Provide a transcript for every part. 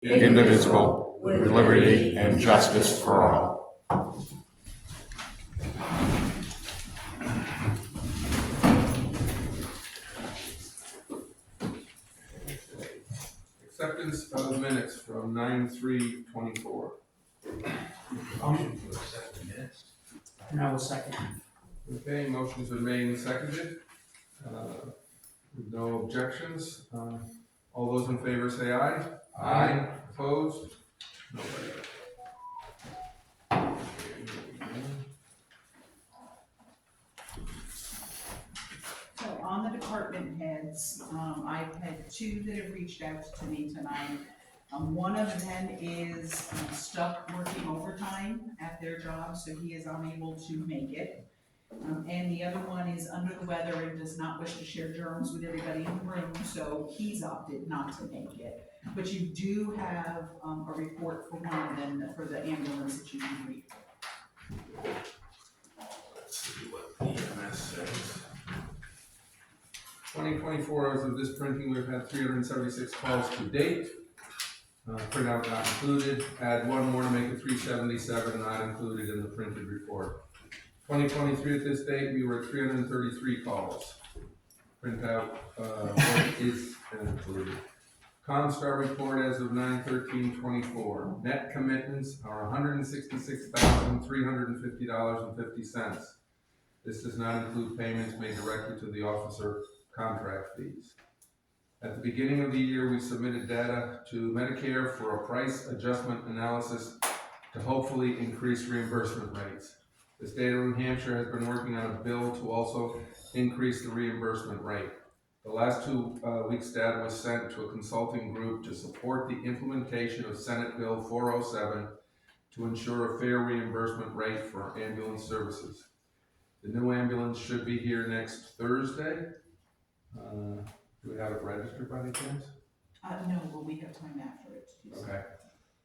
indivisible, with liberty and justice for all. Acceptance of minutes from 9/3/24. Motion to accept the minutes. And I will second. Okay, motion's been made and seconded. With no objections, all those in favor say aye. Aye. Opposed? Nobody. So on the department heads, I've had two that have reached out to me tonight. One of them is stuck working overtime at their job, so he is unable to make it. And the other one is under the weather and does not wish to share germs with everybody in the room, so he's opted not to make it. But you do have a report for one of them, for the ambulance that you can read. Let's see what the EMS says. 2024, as of this printing, we've had 376 calls to date. Printout not included. Add one more to make it 377, not included in the printed report. 2023 at this date, we were at 333 calls. Printout is included. Constar report as of 9/13/24. Net commitments are $166,350.50. This does not include payments made directly to the officer contract fees. At the beginning of the year, we submitted data to Medicare for a price adjustment analysis to hopefully increase reimbursement rates. The state of New Hampshire has been working on a bill to also increase the reimbursement rate. The last 2 weeks' data was sent to a consulting group to support the implementation of Senate Bill 407 to ensure a fair reimbursement rate for ambulance services. The new ambulance should be here next Thursday. Do we have it registered by any chance? No, but we have time after it. Okay.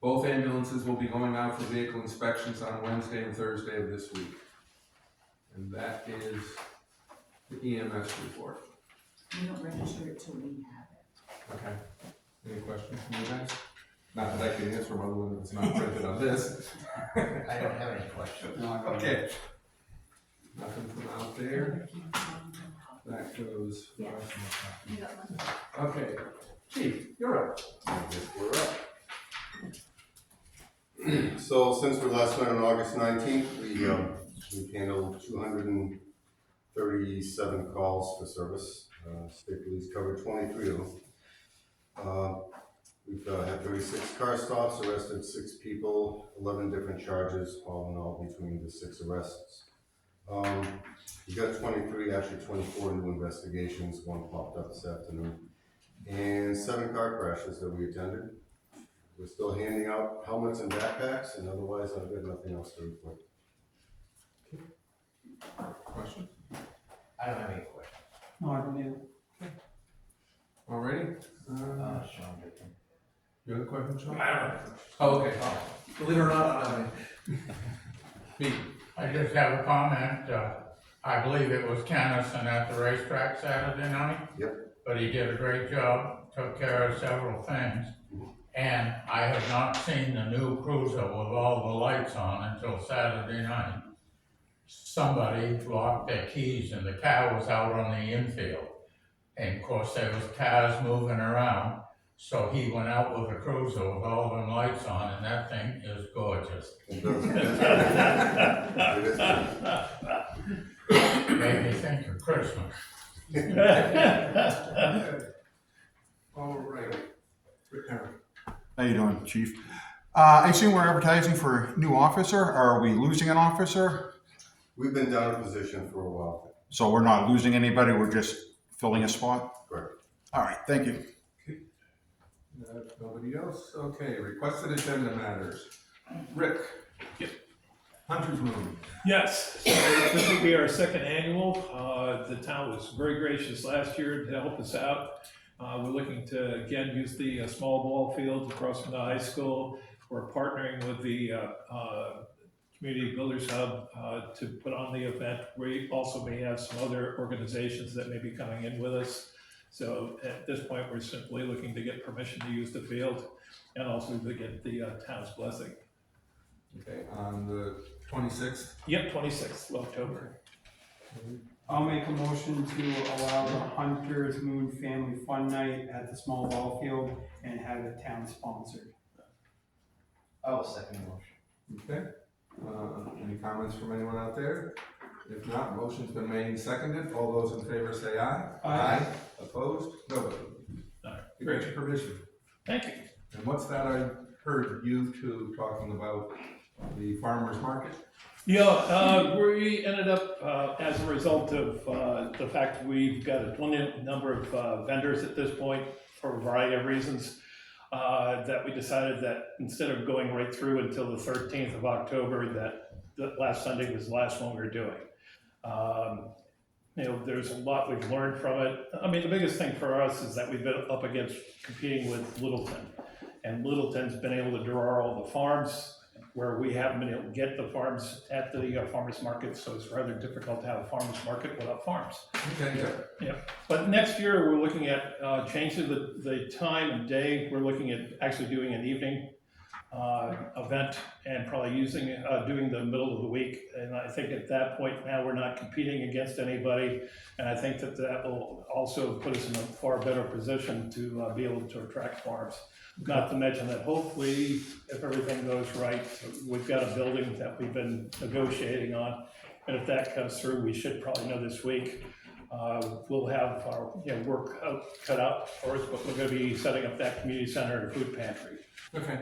Both ambulances will be going out for vehicle inspections on Wednesday and Thursday of this week. And that is the EMS report. We don't register it till we have it. Okay. Any questions from you guys? Not that I can answer other than it's not printed on this. I don't have any questions. Okay. Nothing from out there. That goes. Yeah. You got one? Okay. Chief, you're up. We're up. So since we last met on August 19th, we've handled 237 calls for service. State police covered 23 of them. We've had 36 car stops, arrested 6 people, 11 different charges, all in all between the 6 arrests. We got 23, actually 24 new investigations. One popped up this afternoon, and 7 car crashes that we attended. We're still handing out helmets and backpacks, and otherwise I've got nothing else to report. Questions? I don't have any questions. No, I don't either. Alrighty. Sean Dickon. You have a question, Sean? I don't know. Oh, okay. Believe it or not, Me. I just have a comment. I believe it was Kennison at the racetrack Saturday night. Yep. But he did a great job, took care of several things. And I have not seen the new cruiser with all the lights on until Saturday night. Somebody locked their keys and the car was out on the infield. And of course there was cars moving around. So he went out with a cruiser with all them lights on, and that thing is gorgeous. It does. It is. Made me think of Christmas. All right. Eric. How you doing, Chief? I assume we're advertising for a new officer. Are we losing an officer? We've been down a position for a while. So we're not losing anybody, we're just filling a spot? Correct. All right, thank you. Nobody else? Okay, requested agenda matters. Rick? Yep. Hunter's Moon. Yes, so this will be our second annual. The town was very gracious last year to help us out. We're looking to, again, use the small ball field across from the high school. We're partnering with the Community Builders Hub to put on the event. We also may have some other organizations that may be coming in with us. So at this point, we're simply looking to get permission to use the field and also to get the town's blessing. Okay, on the 26th? Yep, 26th of October. I'll make a motion to allow the Hunter's Moon Family Fun Night at the small ball field and have it town sponsored. I will second the motion. Okay, any comments from anyone out there? If not, motion's been made and seconded. All those in favor say aye. Aye. Opposed? Nobody. All right, You got great. your permission. Thank you. And what's that I heard you two talking about, the farmer's market? Yeah, we ended up, as a result of the fact we've got a limited number of vendors at this point for a variety of reasons, that we decided that instead of going right through until the 13th of October, that last Sunday was the last one we were doing. There's a lot we've learned from it. I mean, the biggest thing for us is that we've been up against competing with Littleton. And Littleton's been able to draw all the farms where we haven't been able to get the farms at the farmers market, so it's rather difficult to have a farmers market without farms. Okay, good. But next year, we're looking at changing the time and day. We're looking at actually doing an evening event and probably doing the middle of the week. And I think at that point now, we're not competing against anybody. And I think that will also put us in a far better position to be able to attract farms. Not to mention that hopefully, if everything goes right, we've got a building that we've been negotiating on. And if that comes through, we should probably know this week. We'll have our work cut out for us, but we're going to be setting up that community center and food pantry. Okay.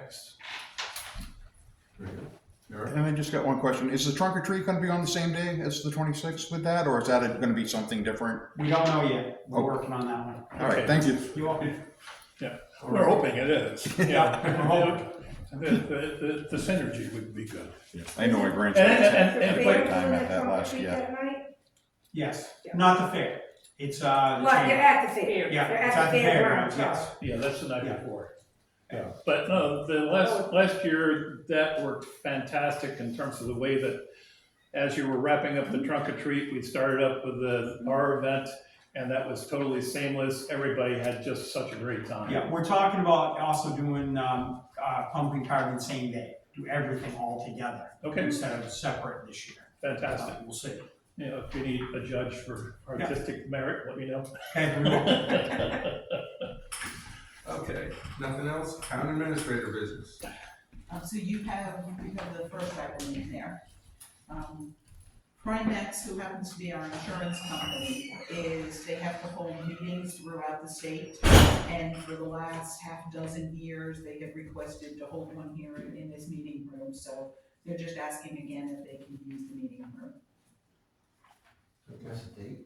Very good. All right. And I just got one question. Is the trunk or treat gonna be on the same day as the 26th with that, or is that gonna be something different? We don't know yet. We're Oh. working on that one. All right, thank you. You're welcome. We're hoping it is. Yeah, we're hoping. The synergy would be good. I know my grandson And- had and- a and- great time at that last year. That night? Yes, Yeah. not the fair. It's, the Well, they're chamber. at the fair. Yeah, They're it's at the fairgrounds, fairgrounds. yes. Yeah, that's the night Yeah. before. Yeah, but no, the last year, that worked fantastic in terms of the way that as you were wrapping up the trunk or treat, we started up with our event, and that was totally seamless. Everybody had just such a great time. Yeah, we're talking about also doing, pumpkin carving same day. Do everything all together. Okay. Instead of separate this year. Fantastic. We'll see. If you need a judge for artistic merit, let me know. Okay, we will. Okay, nothing else? Town administrator business. So you have the first item in there. Primex, who happens to be our insurance company, they have to hold meetings throughout the state. And for the last half dozen years, they have requested to hold one here in this meeting room. So they're just asking again if they can use the meeting room. Okay, What's the date?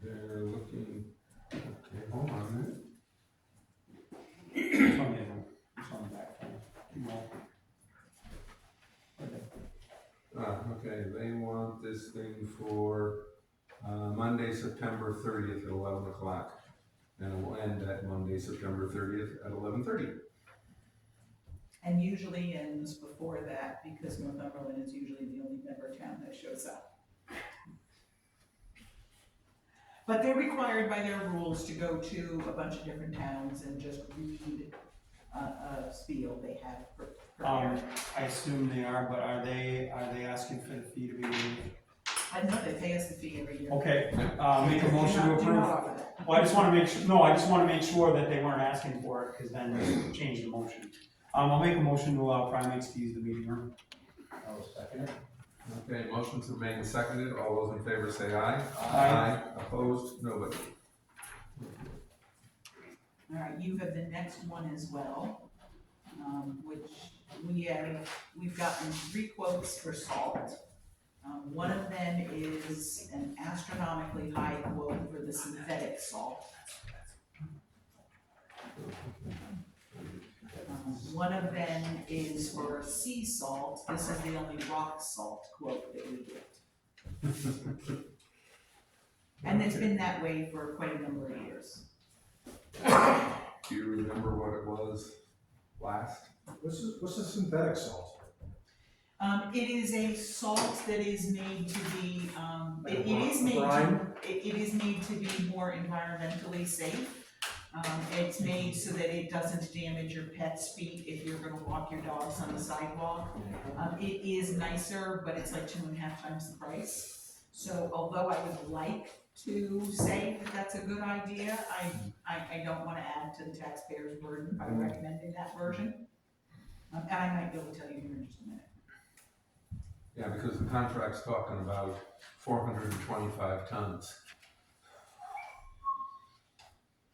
they're looking, okay, hold on a minute. It's on the other one. It's on the back. No. Okay, they want this thing for, Monday, September 30th at 11 o'clock. And it will end at Monday, September 30th at 11:30. And usually ends before that because Northumberland is usually the only member town that shows up. But they're required by their rules to go to a bunch of different towns and just read a spiel they have prepared. I assume they are, but are they asking for the fee to be waived? I know they pay us the fee every year. Okay, make a motion to Do not approve. offer that. Well, I just wanna make sure, I just wanna make sure that they weren't asking for it, cause then change the motion. I'll make a motion to allow Primex to use the meeting room. I will second it. Okay, motions have been made and seconded. All those in favor say aye. Aye. Opposed? Nobody. All right, you have the next one as well, which we've gotten 3 quotes for salt. One of them is an astronomically high quote for the synthetic salt. One of them is for sea salt. This is the only rock salt quote that we get. And it's been that way for quite a number of years. Do you remember what it was last? What's the synthetic salt? It is a salt that is made to be, it is A made to, brine? it is made to be more environmentally safe. It's made so that it doesn't damage your pet's feet if you're gonna walk your dogs on the sidewalk. It is nicer, but it's like 2.5 times the price. So although I would like to say that that's a good idea, I don't wanna add to the taxpayer's burden by recommending that version. And I might be able to tell you here in just a minute. Yeah, because the contract's talking about 425 tons.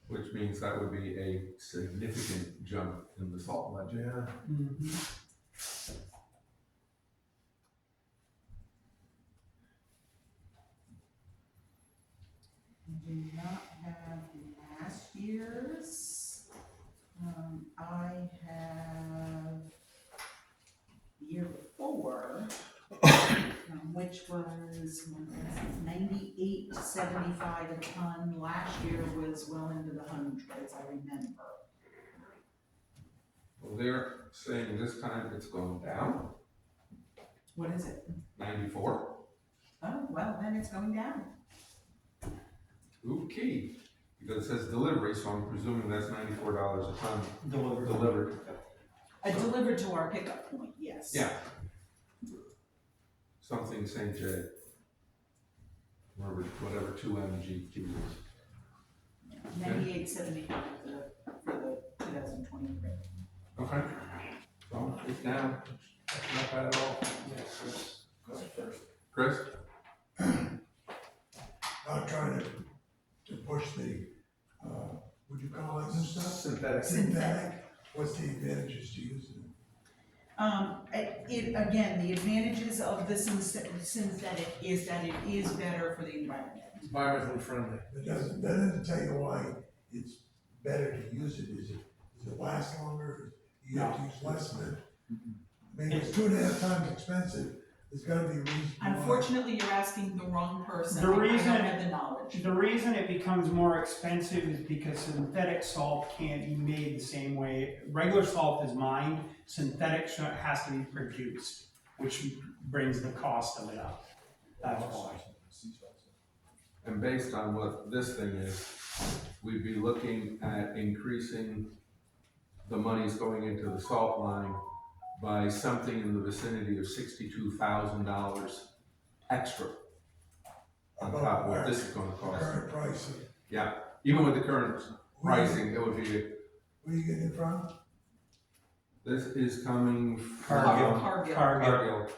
Which means that would be a significant jump in the salt budget. Yeah. I do not have last year's. I have the year before, which was 98.75 a ton. Last year was well into the hundreds, I remember. Well, they're saying this time it's going down, What is it? 94. Oh, well, then it's going down. Okay, because it says delivery, so I'm presuming that's $94 a ton Delivered. delivered. Delivered to our pickup point, yes. Yeah. Something St. J. Whatever 2MGT is. 98.75 for the 2023. Okay. So it's down. That's not bad at all. Chris? Not trying to push the, what do you call it, new stuff? Synthetic. Synthetic, what's the advantages to using Again, the advantages of the synthetic is that it is better for the environment. Environmentally friendly. it? That doesn't tell you why it's better to use it, does it last longer, you have to use less of it? I mean, it's 2.5 times expensive, there's gotta be a reason why. Unfortunately, you're asking the wrong person. The I reason- don't have the knowledge. The reason it becomes more expensive is because synthetic salt can't be made the same way. Regular salt is mined, synthetic has to be produced, which brings the cost of it up. That's why. And based on what this thing is, we'd be looking at increasing the monies going into the salt line by something in the vicinity of $62,000 extra on top of what this is gonna cost. Current price, Yeah, even with the current pricing, it would be, where you getting it from? this is coming from Cargill. Cargill.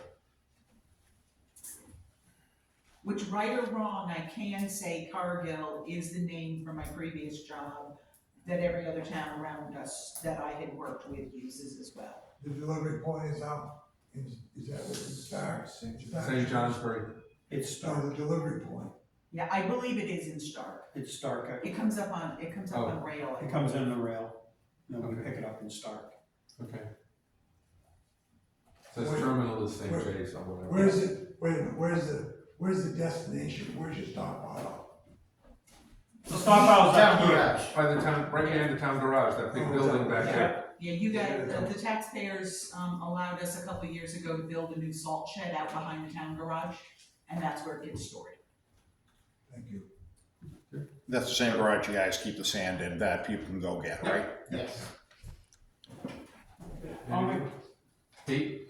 Which, right or wrong, I can say Cargill is the name for my previous job that every other town around us that I had worked with uses as well. The delivery point is out, is that what it starts? St. Johnsbury. It's No, Stark, the delivery point. Yeah, I believe it is in Stark. it's Stark. It comes up on rail. It comes in the rail, and we Okay. pick it up in Stark. Okay. Says terminal is St. J's or whatever. Where's it, wait a minute, where's the destination, where's your stockpile? The stockpile's up Town here. garage. By the town, right behind the town garage, that big building back there. Yeah, you guys, the taxpayers, allowed us a couple years ago to build a new salt shed out behind the town garage, and that's where it gets stored. Thank you. That's the same garage you guys keep the sand in that people can go get, right? Yes. Pete,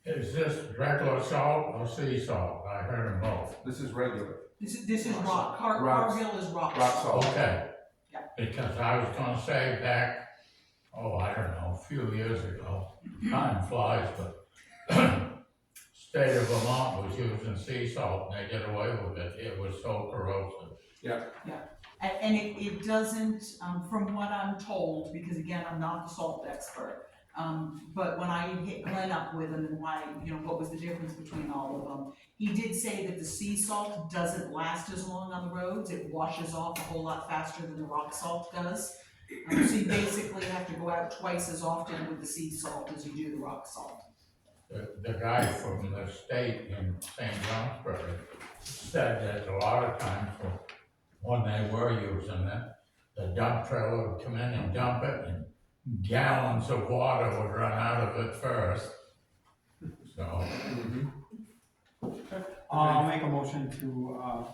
Is this regular salt or sea salt? I heard them both. this is regular. This is rock, Rocks. Cargill is rock Rock salt. salt. Okay. Yeah. Because I was gonna say back, I don't know, a few years ago, time flies, but state of Vermont was using sea salt and they did away with it. It was so corrosive. And it doesn't, from what I'm told, because again, I'm not the salt expert, but when I hit Glenn up with him and why, what was the difference between all of them, he did say that the sea salt doesn't last as long on the roads, it washes off a whole lot faster than the rock salt does. So you basically have to go out twice as often with the sea salt as you do the rock salt. The guy from the state in St. Johnsbury said that a lot of times when they were using it, the dump trailer would come in and dump it and gallons of water would run out of it first. so. I'll make a motion to,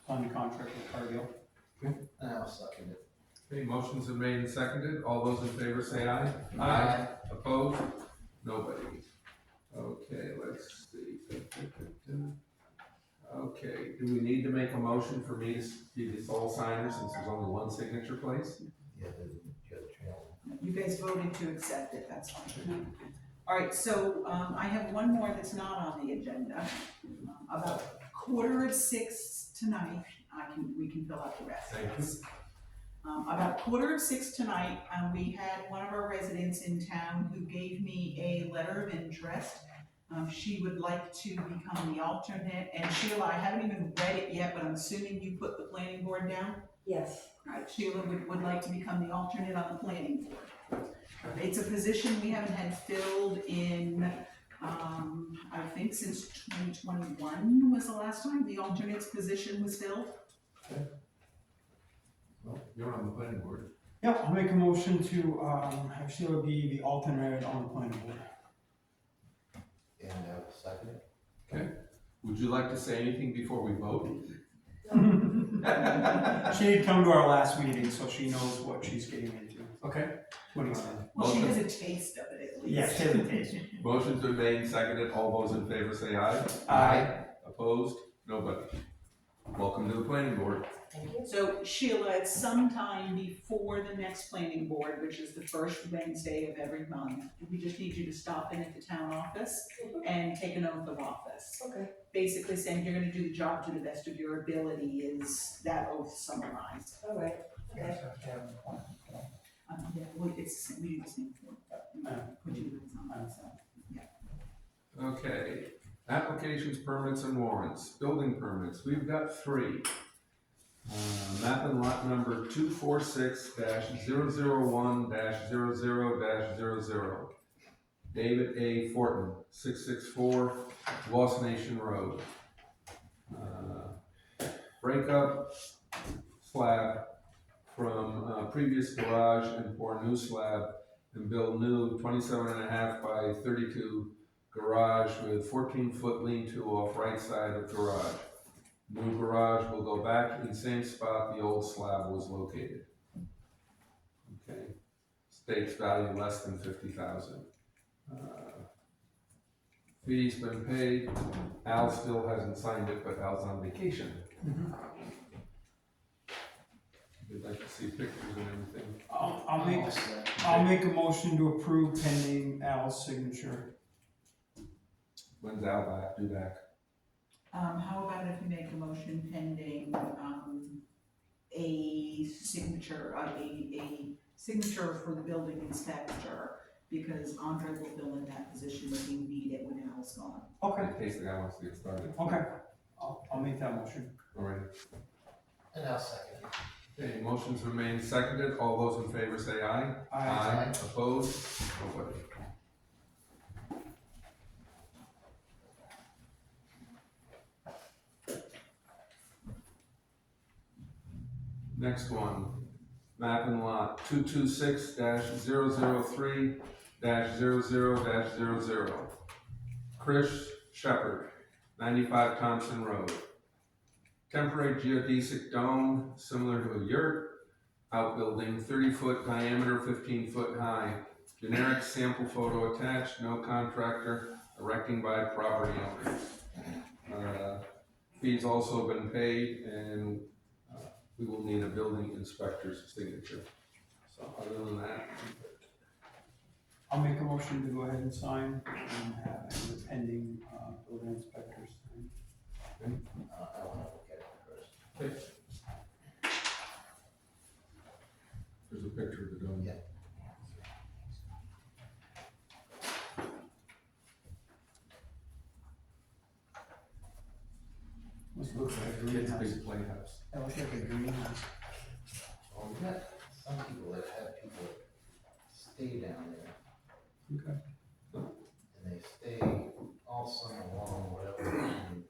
sign the contract with Cargill. And I'll second it. Okay, motions are made and seconded. All those in favor say aye. Aye. Opposed? Nobody. Okay, let's see. Okay, do we need to make a motion for me to be the sole signer since there's only one signature place? Yeah, the trail. You guys voted to accept it, that's fine. All right, so, I have one more that's not on the agenda. About 5:45 tonight, we can fill out the rest. Thank you. About 5:45 tonight, we had one of our residents in town who gave me a letter of interest. She would like to become the alternate, and Sheila, I haven't even read it yet, but I'm assuming you put the planning board down? Yes. All right, Sheila would like to become the alternate on the planning board. It's a position we haven't had filled in, I think since 2021 was the last time the alternate's position was filled. Well, you're on the planning board. Yep, I'll make a motion to, have Sheila be the alternate on the planning board. And I'll second it. Okay. Would you like to say anything before we vote? She did come to our last meeting, so she knows what she's getting into. Okay. What do you say? Well, she has a taste of it at least. Yeah, she has a taste. Motion's been made and seconded. All those in favor say aye. Aye. Opposed? Nobody. Welcome to the planning board. Thank you. So Sheila, at some time before the next planning board, which is the first Wednesday of every month, we just need you to stop in at the town office and take an oath of office. Okay. Basically saying you're gonna do the job to the best of your ability is that oath summarized. All right. Okay. Yeah, well, it's, we do the same form. Put your words on it, so, yeah. Okay. Applications, permits, and warrants. Building permits. We've got 3. Map and lot number 246-001-00-00. David A. Fortin, 664 Lost Nation Road. Breakup slab from previous garage and pour new slab and build new 27.5 by 32 garage with 14-foot lean-to off right side of garage. New garage will go back in the same spot the old slab was located. Okay. State's value less than $50,000. Fee's been paid. Al still hasn't signed it, but Al's on vacation. We'd like to see pictures and everything. I'll make a motion to approve pending Al's signature. When's Al back? Due back? How about if you make a motion pending, a signature, a signature for the building inspector, because Andre will fill in that position if you need it when Al's gone. Okay. In case the guy wants to get started. Okay. I'll make that motion. All right. And I'll second it. Okay, motions remain seconded. All those in favor say aye. Aye. Opposed? Nobody. Next one, map and lot 226-003-00-00. Chris Shepherd, 95 Thompson Road. Temporary geodesic dome, similar to a yurt, outbuilding, 30-foot diameter, 15-foot high. Generic sample photo attached, no contractor, erecting by property owners. Fees also been paid, and we will need a building inspector's signature. So other than that, I'll make a motion to go ahead and sign and have the pending, building inspectors sign. I wanna look at it first. okay. There's a picture of the dome. Yeah. This looks like a Kid's greenhouse. big playhouse. That looks like a greenhouse. Well, we got some people that have people stay down there, Okay. and they stay all summer long, whatever. and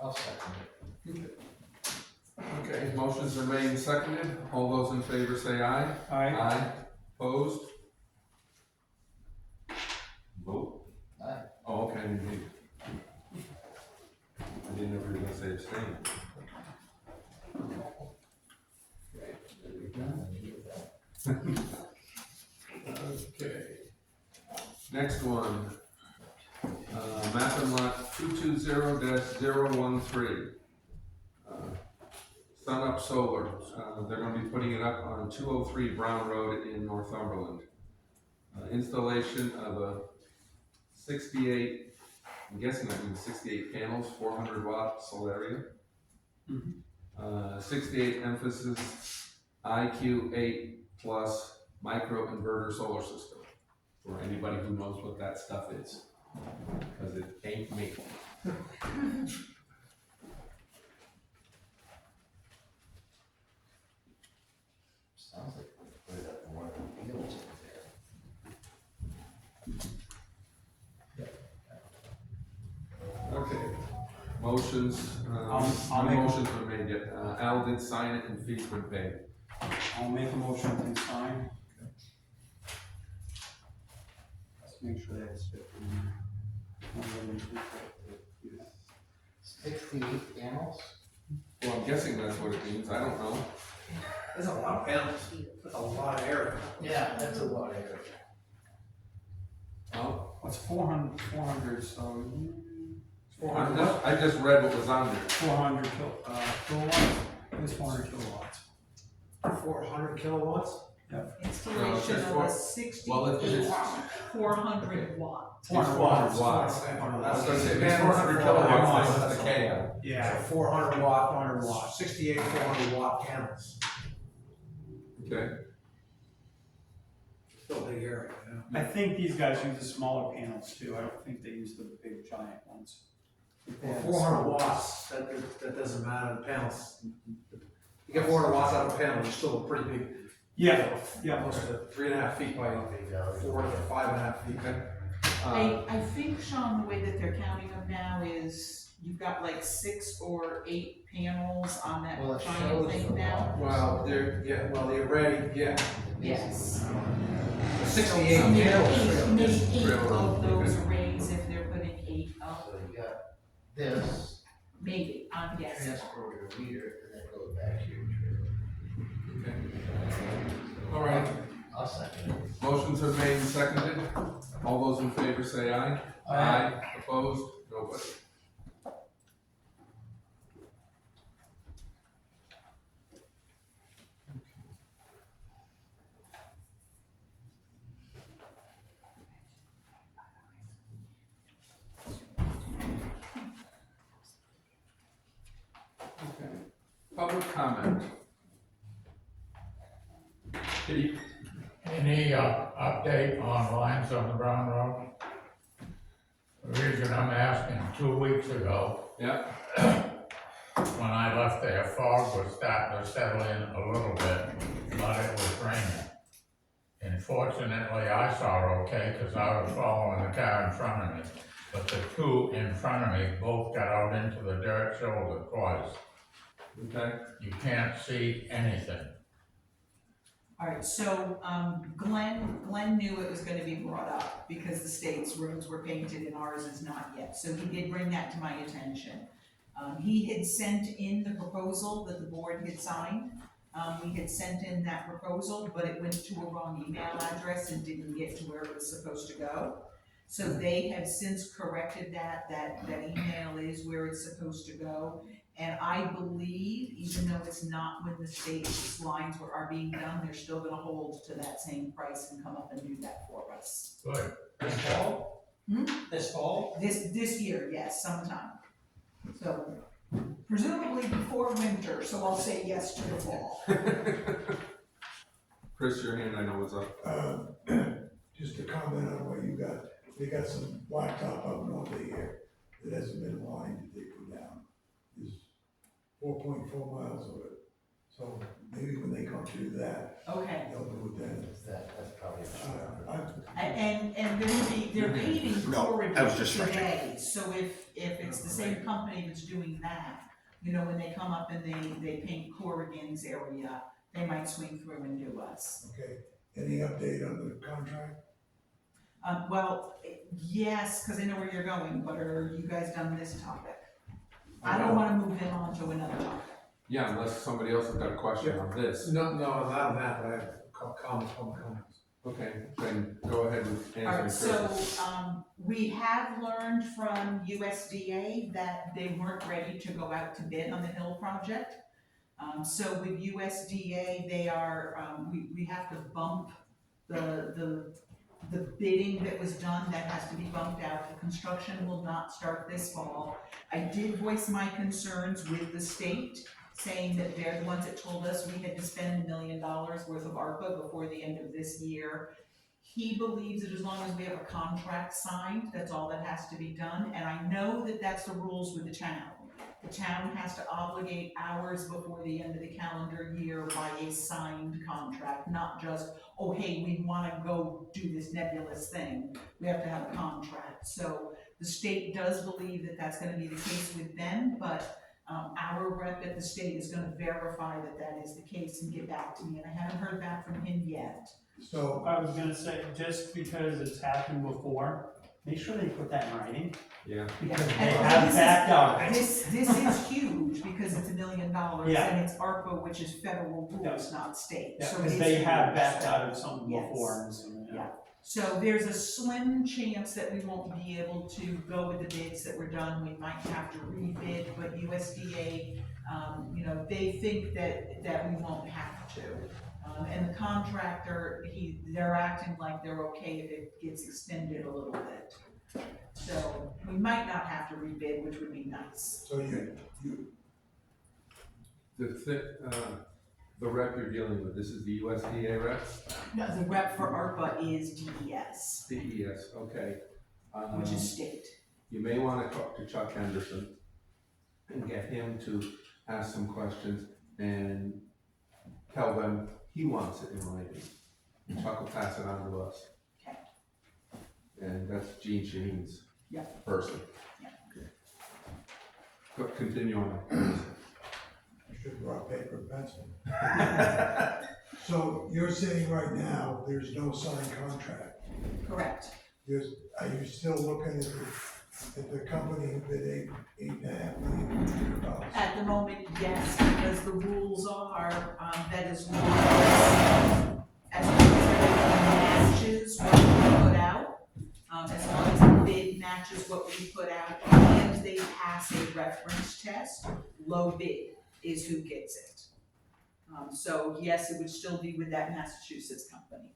I'll second it. Okay, motions been made and seconded. All those in favor say aye. Aye. Opposed? Vote? Aye. Oh, okay, you did. I didn't know if you were gonna say abstain. Okay. Next one. Map and lot 220-013. Sun Up Solar, they're gonna be putting it up on 203 Brown Road in Northumberland. Installation of a 68, I'm guessing that means 68 panels, 400 watt Solaria. 68 emphasis IQ8 plus microinverter solar system, for anybody who knows what that stuff is, because it ain't me. Sounds like we put it up in one of the fields over there. Okay, motions, I'll no make- motions were made yet. Al did sign it and fees were paid. I'll make a motion to sign. Let's make sure that's 68 panels? Well, I'm guessing that's what it means, I don't know. There's a lot of panels, that's a lot of area. Yeah, that's a lot of area. Oh, What's 400, so. I just read what was on there. 400 kilowatts, it was 400 kilowatts. 400 kilowatts? Installation of four- a well, 68 400 watt. 400 watts. I was gonna say, if it's 400 kilowatts, that's the K. Yeah. 400 watt, 68, 400 watt panels. Okay, Still a big area, yeah. I think these guys use the smaller panels too, I don't think they use the big giant ones. Well, 400 watts, that doesn't matter, the panels. You get 400 watts out of a panel, it's still a pretty big. Yeah, yeah. Close to 3.5 feet by 4 to 5.5 feet. I think, Sean, the way that they're counting them now is you've got like 6 or 8 panels on that Well, it giant shows thing the now. Well, the array, yeah. Yes. 68 So maybe panels. maybe 8 Railroad, of those okay. arrays, if they're putting 8 up, So you got this, maybe, I'm guessing. transfer your meter, and then goes back to your trailer. all right. I'll second it. Motions are made and seconded. All those in favor say aye. Aye. Opposed? Nobody. Okay. Public comment. Pete? Any update on lines on the Brown Road? The reason I'm asking, 2 weeks ago, Yeah, when I left there, fog was starting to settle in a little bit, but it was raining. And fortunately, I saw okay, because I was following the car in front of me. But the two in front of me both got out into the dirt shoulder twice. okay. You can't see anything. All right, so, Glenn knew it was gonna be brought up because the state's roads were painted and ours is not yet, so he did bring that to my attention. He had sent in the proposal that the board had signed. We had sent in that proposal, but it went to a wrong email address and didn't get to where it was supposed to go. So they have since corrected that email is where it's supposed to go. And I believe, even though it's not when the state's lines are being done, they're still gonna hold to that same price and come up and do that for us. Good. This fall? This fall? This year, yes, sometime. So presumably before winter, so I'll say yes to the fall. Chris, your hand I know is up. Just to comment on what you got, they got some blacktop up north of here that hasn't been lined that they put down. There's 4.4 miles of it, so maybe when they come through that, Okay. they'll do it then. That's probably. And they're paving No, corridors I was just today, so if it's the same company that's doing that, You know, when they come up and they paint Corrigan's area, they might swing through and do us. Okay, any update on the contract? Well, yes, because I know where you're going, but are you guys done this topic? I don't wanna move him on to another topic. Yeah, unless somebody else has got a question on this. No, not on that, but I have comments, public comments. Okay, then go ahead with answering Alright, Chris's. so, we have learned from USDA that they weren't ready to go out to bid on the Hill project. So with USDA, they are, we have to bump the bidding that was done, that has to be bumped out. The construction will not start this fall. I did voice my concerns with the state, saying that they're the ones that told us we had to spend $1 million worth of ARPA before the end of this year. He believes that as long as we have a contract signed, that's all that has to be done, and I know that that's the rules with the town. The town has to obligate hours before the end of the calendar year by a signed contract, not just, oh, hey, we wanna go do this nebulous thing. We have to have a contract. So the state does believe that that's gonna be the case with them, but our rep at the state is gonna verify that that is the case and get back to me, and I haven't heard back from him yet. So, I was gonna say, just because it's happened before, make sure they put that in writing, Yeah. because they And have this is- backed out of it. This is huge, because it's $1 million, Yeah. and it's ARPA, which is federal rules, not state, Yeah, so it because is they have huge. backed out of something Yes. before, and so, Yeah. So there's a slim chance that we won't be able to go with the bids that were done, we might have to rebid, but USDA, you know, they think that we won't have to. And the contractor, they're acting like they're okay if it gets extended a little bit. So we might not have to rebid, which would be nice. so you, The rep you're dealing with, this is the USDA rep? No, the rep for ARPA is DES, DES, okay. which is state. You may wanna talk to Chuck Henderson and get him to ask some questions and tell them he wants it in writing. And Chuck will pass it on to us. Okay. And that's Gene Shaheen's Yeah. person. Yeah. Go continue on. I should have brought paper and pencil. So you're saying right now, there's no signed contract. Correct. Are you still looking at the company who bid $8.5 million? At the moment, yes, because the rules are, that as long as everything matches what we put out, as long as the bid matches what we put out, and they pass a reference test, low bid is who gets it. So yes, it would still be with that Massachusetts company.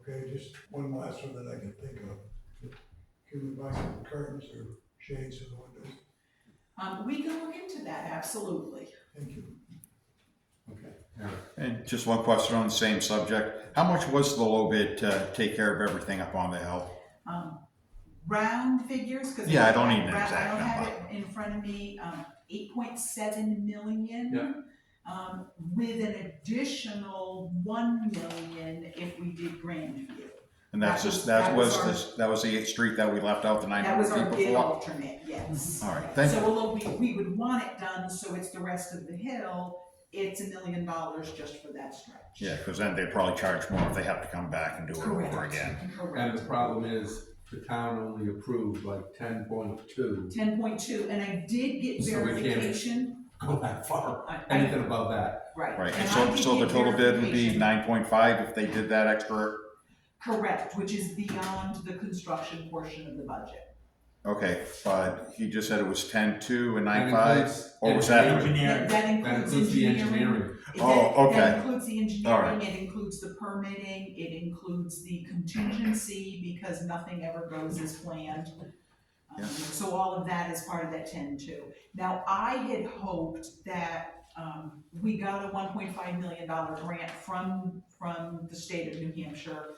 Okay, just one last one that I can think of. Can we buy some curtains or shades for the windows? We can look into that, absolutely. Thank you. Okay, Eric. And just one question on the same subject. How much was the low bid to take care of everything up on the hill? Round figures, because Yeah, I don't need an I exact don't have number. it in front of me, 8.7 million. Yeah. With an additional 1 million if we did Grandview. And that's That just, was- that that was, was our- that was the 8th Street that we left out the That was 900 our feet bid before? alternate, yes. All right, thank you. So although we would want it done, so it's the rest of the hill, it's $1 million just for that stretch. Yeah, because then they'd probably charge more if they have to come back and do it Correct. over again. And Correct. the problem is, the town only approved like 10.2. 10.2, and I did get So we can't- verification. Go that far. I- Anything above that. Right. Right, and I so, did so the get total bid would be verification. 9.5 if they did that extra? Correct, which is beyond the construction portion of the budget. Okay, but he just said it was 10.2 and That 9.5? includes Or was that? engineering? That That includes includes the engineering. engineering. Oh, okay. That includes the All engineering, right. it includes the permitting, it includes the contingency, because nothing ever goes as planned. Yeah. So all of that is part of that 10-2. Now, I had hoped that, we got a $1.5 million grant from the state of New Hampshire,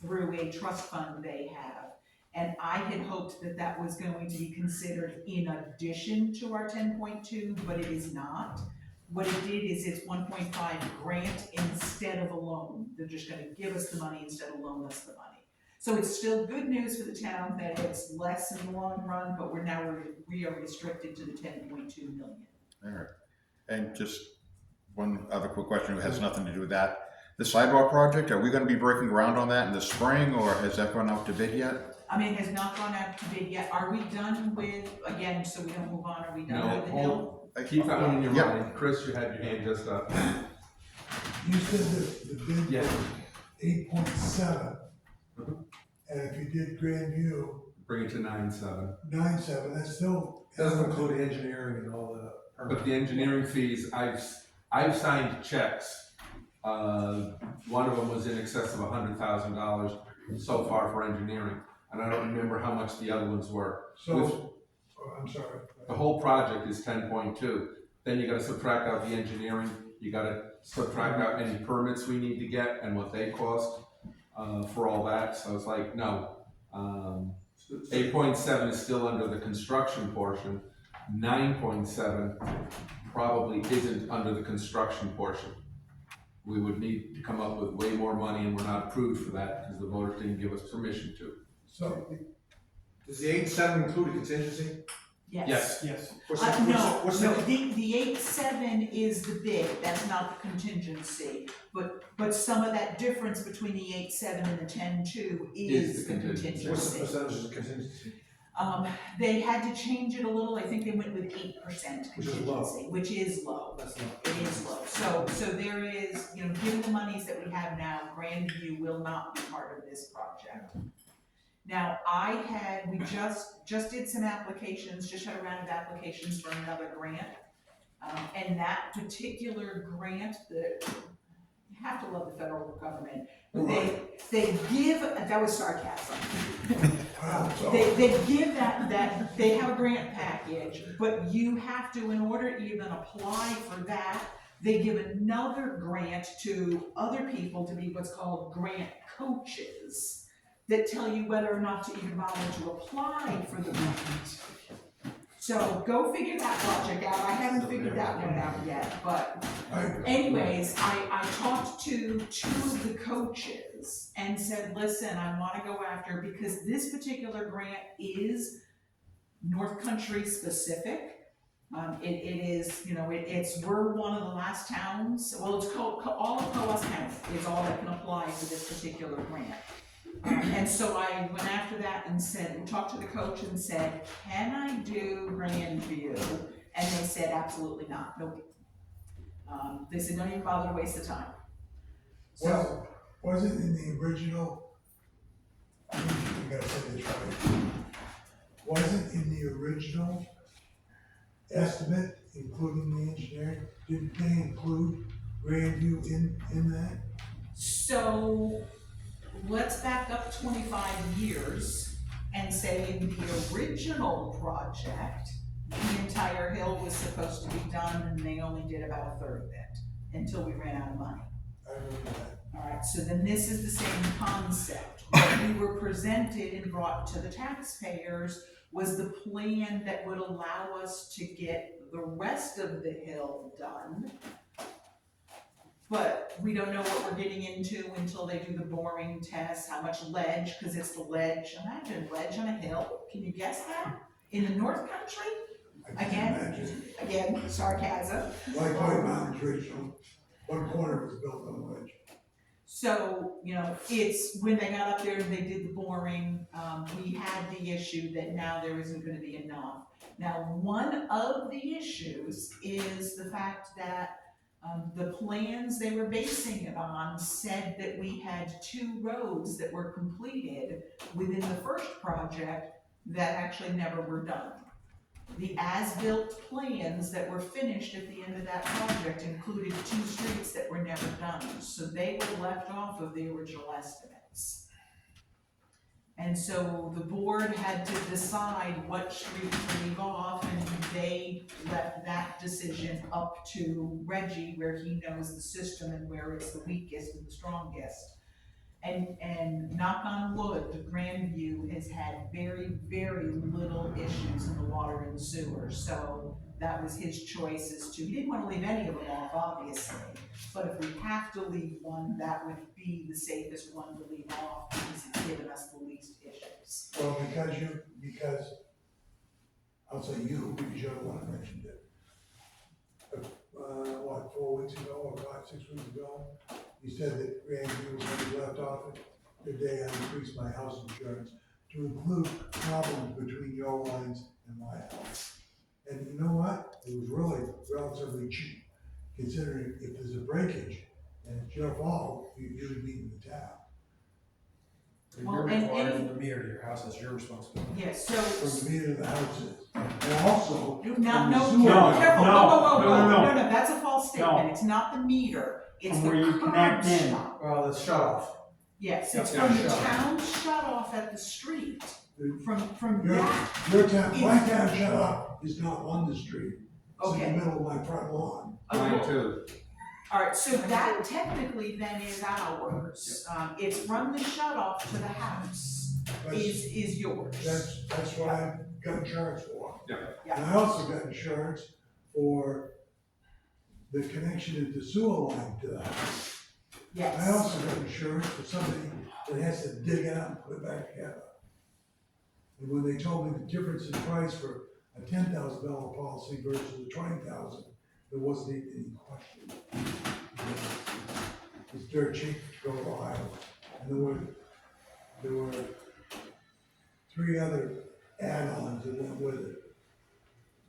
through a trust fund they have. And I had hoped that that was going to be considered in addition to our 10.2, but it is not. What it did is it's 1.5 grant instead of a loan. They're just gonna give us the money instead of loan us the money. So it's still good news for the town that it's less in the long run, but we are restricted to the 10.2 million. All right. And just one other quick question that has nothing to do with that. The sidewalk project, are we gonna be breaking ground on that in the spring, or has that gone out to bid yet? I mean, has not gone out to bid yet. Are we done with, again, so we don't move on, are we done No, with the hill? Keep that one in your Yep. mind. Chris, you had your hand just up. You said that the bid Yeah. was 8.7. Mhm. And if you did Grandview, Bring it to 9.7. 9.7, that's still. Doesn't include the engineering and all the But the engineering fees, I've signed checks. One of them was in excess of $100,000 so far for engineering. And I don't remember how much the other ones were. So, I'm sorry. The whole project is 10.2. Then you gotta subtract out the engineering, you gotta subtract out any permits we need to get and what they cost, for all that, so it's like, no. 8.7 is still under the construction portion, 9.7 probably isn't under the construction portion. We would need to come up with way more money, and we're not approved for that, because the voters didn't give us permission to. So, Does the 8.7 include a contingency? Yes. Yes. What's No, what's no, the 8.7 is the bid, that's not the contingency. But some of that difference between the 8.7 and the 10.2 is the contingency. What's the percentage of contingency? They had to change it a little, I think they went with 8% Which is low. contingency, which is low. That's not. It is low, so there is, given the monies that we have now, Grandview will not be part of this project. Now, we just did some applications, just had a round of applications for another grant. And that particular grant, you have to love the federal government, they give, that was sarcasm. wow, so. They give that, they have a grant package, but you have to, in order to even apply for that, they give another grant to other people to be what's called grant coaches that tell you whether or not to even bother to apply for the grant. So go figure that project out. I haven't figured that one out yet, but anyways, I talked to two of the coaches and said, listen, I wanna go after, because this particular grant is North Country specific. It is, we're one of the last towns, well, it's all of Coas County is all that can apply for this particular grant. And so I went after that and talked to the coach and said, can I do Grandview? And they said, absolutely not, nope. They said, don't even bother to waste the time. So, Was it in the original, you gotta say this right. Was it in the original estimate, including the engineering? Did they include Grandview in that? so let's back up 25 years and say in the original project, the entire hill was supposed to be done and they only did about a third of it until we ran out of money. I remember that. All right, so then this is the same concept. What we were presented and brought to the taxpayers was the plan that would allow us to get the rest of the hill done. But we don't know what we're getting into until they do the boring test, how much ledge, because it's the ledge. Imagine ledge on a hill, can you guess that? In the North Country? I can't imagine. Again, sarcasm. Like White Mountain Traditional, one corner was built on ledge. So, it's, when they got up there and they did the boring, we had the issue that now there isn't gonna be enough. Now, one of the issues is the fact that the plans they were basing it on said that we had 2 roads that were completed within the first project that actually never were done. The as-built plans that were finished at the end of that project included 2 streets that were never done, so they were left off of the original estimates. And so the board had to decide what street to leave off, and they left that decision up to Reggie, where he knows the system and where it's the weakest and the strongest. And knock on wood, Grandview has had very, very little issues in the water and sewer, so that was his choice as to, he didn't want to leave any of them off, obviously, but if we have to leave one, that would be the safest one to leave off, because it's given us the least issues. Well, because I'll say you, because you're the one who mentioned it. what, 4 weeks ago, or 5, 6 weeks ago. He said that Grandview was gonna be left off it the day I increased my house insurance to include problems between your lines and my house. And you know what? It was really relatively cheap, considering if there's a breakage and it's your fault, you would be in the town. Well, You're and required any- from the meter to your house, that's your responsibility. Yes, so. From the meter of the houses. And also, No, from no, the no, sewer line. careful, no, whoa, whoa, whoa, no, whoa, no, no, no, that's a false statement, No. it's not the meter, it's From the where you curb connect in. stop. Well, it's shut off. Yes, it's Yeah, from the shut off. town shut off at the street, from Your, that, your town, my town shut off is not on the street. It's in Okay. the middle of my front lawn. Mine too. alright, so that technically then is ours. It's from the shut off to the house is yours. That's what I got insurance for. Yeah. And I also got insurance for the connection of the sewer line to the house. Yes. I also got insurance for somebody that has to dig it out and put it back together. And when they told me the difference in price for a $10,000 policy versus a $20,000, there wasn't any question. It's dirt cheap to go to Ohio. And there were 3 other add-ons that went with it.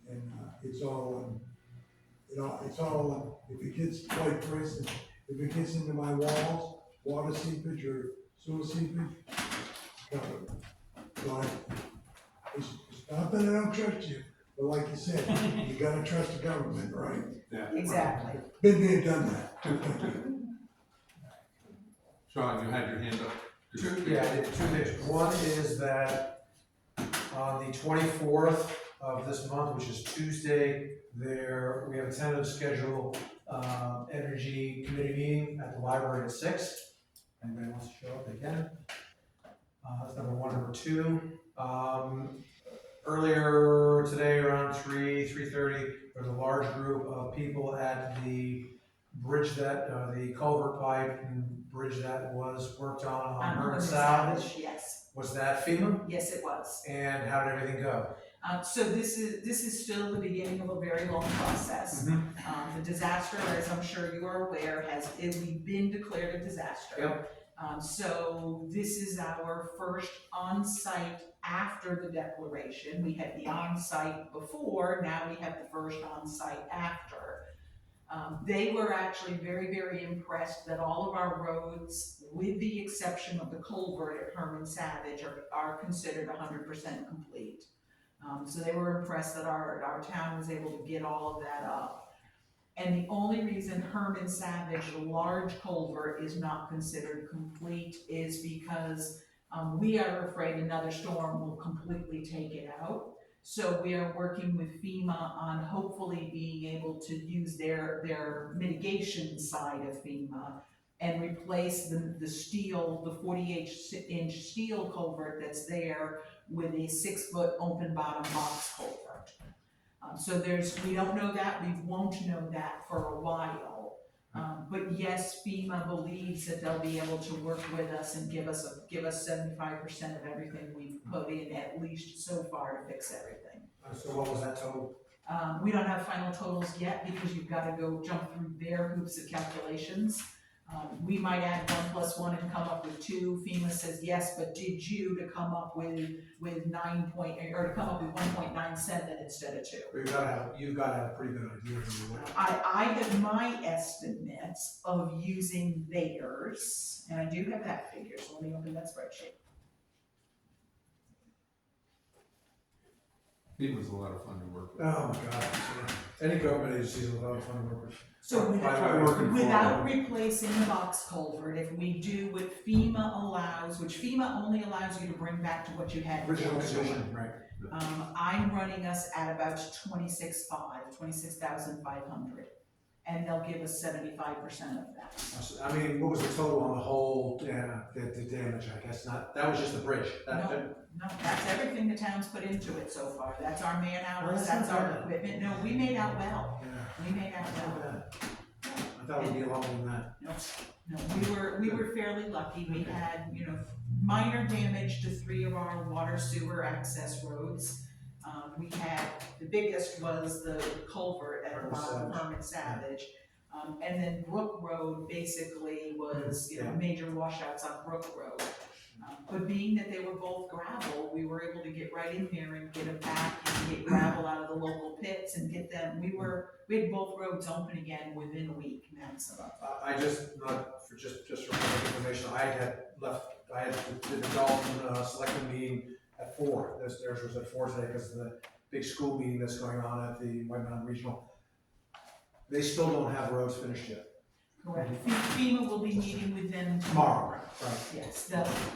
And, it's all in, if it gets, like, for instance, if it gets into my walls, water seepage or sewer seepage, it's covered. So it's not that I don't trust you, but like you said, you gotta trust the government, right? Exactly. Been there, done that. Sean, you had your hand up. Yeah, I did 2 things. One is that on the 24th of this month, which is Tuesday, we have a tentative schedule, energy committee meeting at the library at 6. Anybody wants to show up, they can. That's number 1. Number 2, earlier today around 3:30, there was a large group of people at the bridge that, the culvert pipe and bridge that was worked on Herman Salvage. Yes, Was that FEMA? yes, it was. And how did everything go? So this is still the beginning of a very long process. The disaster, as I'm sure you are aware, we've been declared a disaster. Yep. So this is our first on-site after the declaration. We had the on-site before, now we have the first on-site after. They were actually very, very impressed that all of our roads, with the exception of the culvert at Herman Savage, are considered 100% complete. So they were impressed that our town was able to get all of that up. And the only reason Herman Savage, the large culvert, is not considered complete is because we are afraid another storm will completely take it out. So we are working with FEMA on hopefully being able to use their mitigation side of FEMA and replace the steel, the 48-inch steel culvert that's there with a 6-foot open bottom box culvert. So we don't know that, we won't know that for a while. But yes, FEMA believes that they'll be able to work with us and give us 75% of everything we've put in, at least so far, to fix everything. So what was that total? We don't have final totals yet because you've got to go jump through their hoops of calculations. We might add 1 + 1 and come up with 2. FEMA says yes, but did you to come up with to come up with 1.97 instead of 2. You've got to have a pretty good idea of what. I have my estimates of using theirs, and I do have that figure, so let me open that spreadsheet. He was a lot of fun to work with. Oh my God, any government agency is a lot of fun to work with. So By the way, working for without them. replacing the box culvert, if we do what FEMA allows, which FEMA only allows you to bring back to what you had Original before. condition, right. I'm running us at about 26,500, and they'll give us 75% of that. I mean, what was the total on the whole, the damage, I guess, that was just the bridge? No, that's everything the town's put into it so far. That's our man Well, hours, that's that's not our bad. equipment. No, we made out well. Yeah, We made out not well. bad. I thought it would be longer than that. No, we were fairly lucky. We had, minor damage to 3 of our water sewer access roads. We had, the biggest was the culvert at the Herman bottom of Savage. Herman Savage. And then Brook Road basically was, major washouts on Brook Road. But being that they were both gravel, we were able to get right in there and get them back and get gravel out of the local pits and get them, we had both roads open again within a week maximum. I just, not for just for my information, I had did the Dalton selectmen meeting at 4. Theirs was at 4 today because of the big school meeting that's going on at the White Mountain Regional. They still don't have roads finished yet. Correct. FEMA will be meeting with them Tomorrow, right. Yes,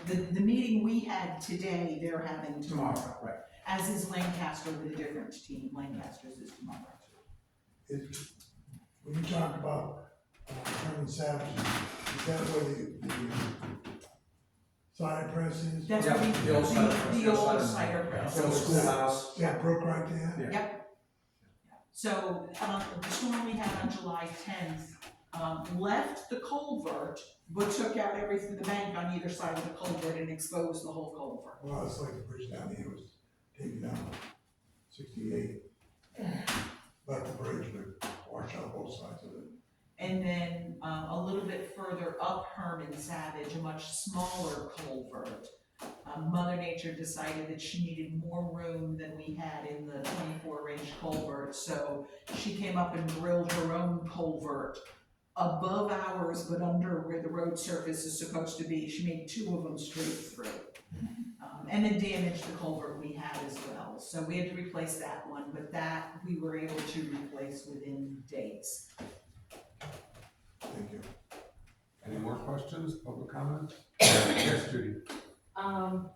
the meeting we had today, they're having tomorrow. Right. As is Lancaster with a different team, Lancaster's is tomorrow. When you talk about Herman Savage, is that where the cider press is? That's Yeah, what the old cider press, the yeah, old cider cider press. The old schoolhouse. That broke right there? Yeah. So, the storm we had on July 10th, left the culvert, but took out everything, the bank on either side of the culvert and exposed the whole culvert. Well, it's like the bridge down here was taken down 68. Left the bridge, but washed out both sides of it. And then, a little bit further up Herman Savage, a much smaller culvert. Mother Nature decided that she needed more room than we had in the 24-inch culvert, so she came up and drilled her own culvert above ours, but under where the road surface is supposed to be. She made 2 of them straight through. And then damaged the culvert we had as well. So we had to replace that one, but that we were able to replace within days. Thank you. Any more questions, public comment? Yes, Judy?